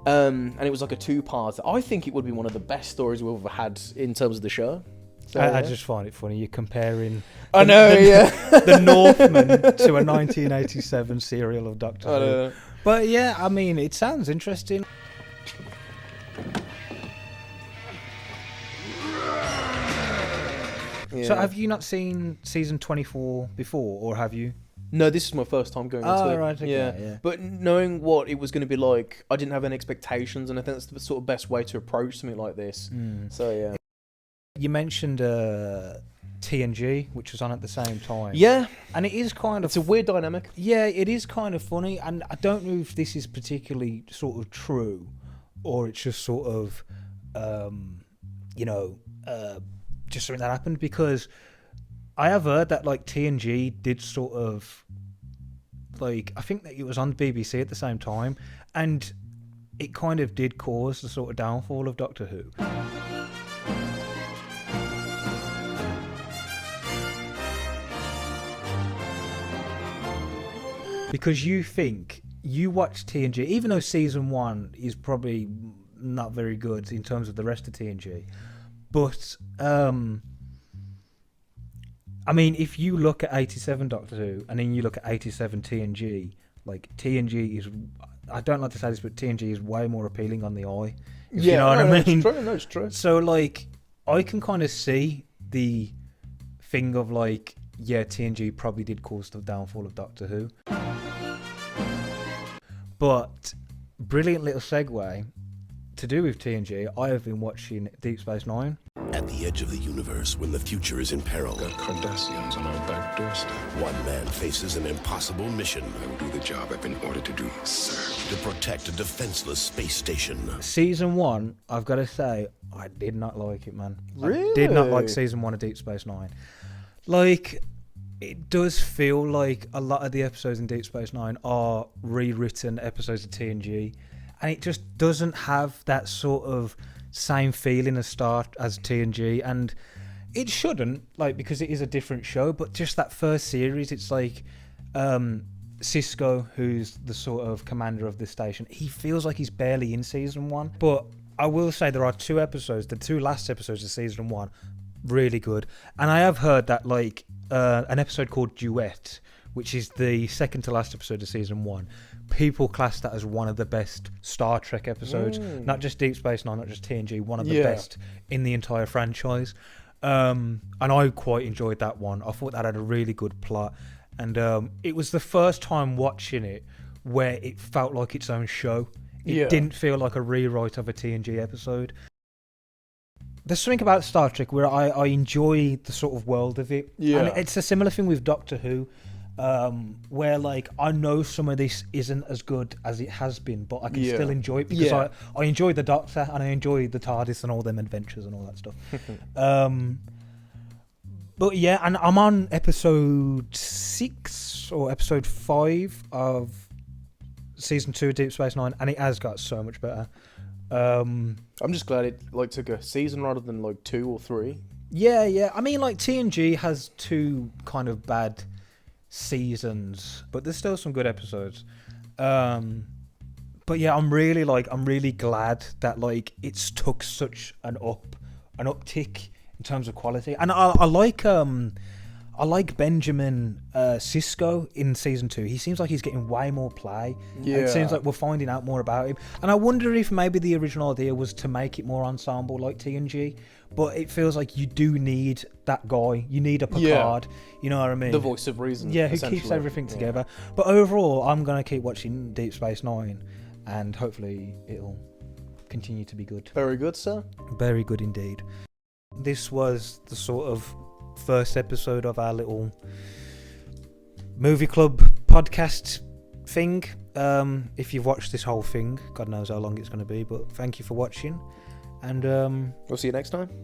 and it was like a 2-part, I think it would be one of the best stories we've ever had in terms of the show. So, I just find it funny you're comparing. I know, the Northman to a 1987 serial of Doctor Who. know. But yeah, I mean, it sounds interesting. Yeah. So have you not seen season 24 before, or have you? No, this is my first time going into Oh, it. right, okay, yeah. But knowing what it was going to be like, I didn't have any expectations, and I think that's the sort of best way to approach something like this. So yeah. You mentioned TNG, which was on at the same time. Yeah, And it is kind of... it's a weird dynamic. Yeah, it is kind of funny, and I don't know if this is particularly sort of true, or it's just sort of, just something that happened, because I have heard that like TNG did sort of, like, I think that it was on BBC at the same time, and it kind of did cause the sort of downfall of Doctor Who. Because you watch TNG, even though season 1 is probably not very good in terms of the rest of TNG, but I mean, if you look at 87 Doctor Who and then you look at 87 TNG, like TNG is, I don't like to say this, but TNG is way more appealing on the eye. You know what I mean? It's true. So like, I can kind of see the thing of like, yeah, TNG probably did cause the downfall of Doctor Who. But brilliant little segue to do with TNG. I have been watching Deep Space Nine. At the edge of the universe, when the future is in peril, Got Cardassians on our back doorstep. one man faces an impossible mission I will do the job I've been ordered to do, sir. to protect a defenseless space station. Season 1, I've got to say, I did not like it, man. Really? I did not like season 1 of Deep Space Nine. Like, it does feel like a lot of the episodes in Deep Space Nine are rewritten episodes of TNG, and it just doesn't have that sort of same feeling as TNG, and it shouldn't, like, because it is a different show. But just that first series, it's like Cisco, who's the sort of commander of this station, he feels like he's barely in season 1. But I will say there are 2 episodes, the 2 last episodes of season 1, really good. And I have heard that like an episode called Duet, which is the second to last episode of season 1, people class that as one of the best Star Trek episodes. Not just Deep Space Nine, not just TNG, one of the best in the entire franchise. And I quite enjoyed that one. I thought that had a really good plot, and it was the first time watching it where it felt like its own show. It didn't feel like a rewrite of a TNG episode. There's something about Star Trek where I enjoy the sort of world of it. Yeah. And it's a similar thing with Doctor Who, where like I know some of this isn't as good as it has been, but I can still enjoy it because I enjoy the Doctor and I enjoy the TARDIS and all them adventures and all that stuff. But yeah, and I'm on episode 6 or episode 5 of season 2 of Deep Space Nine, and it has got so much better. I'm just glad it like took a season rather than like 2 or 3. Yeah. I mean, like TNG has 2 kind of bad seasons, but there's still some good episodes. But yeah, I'm really glad that like it's took such an uptick in terms of quality, and I like Benjamin Sisko in season 2. He seems like he's getting way more play. Yeah. And it seems like we're finding out more about him. And I wonder if maybe the original idea was to make it more ensemble like TNG. But it feels like you do need that guy. You need a Picard. You know what I mean? The voice of reason. Yeah, who keeps everything together. But overall, I'm going to keep watching Deep Space Nine. And hopefully it'll continue to be good. Very good, sir. Very good indeed. This was the sort of first episode of our little movie club podcast thing. If you've watched this whole thing, God knows how long it's going to be, but thank you for watching, and we'll see you next time.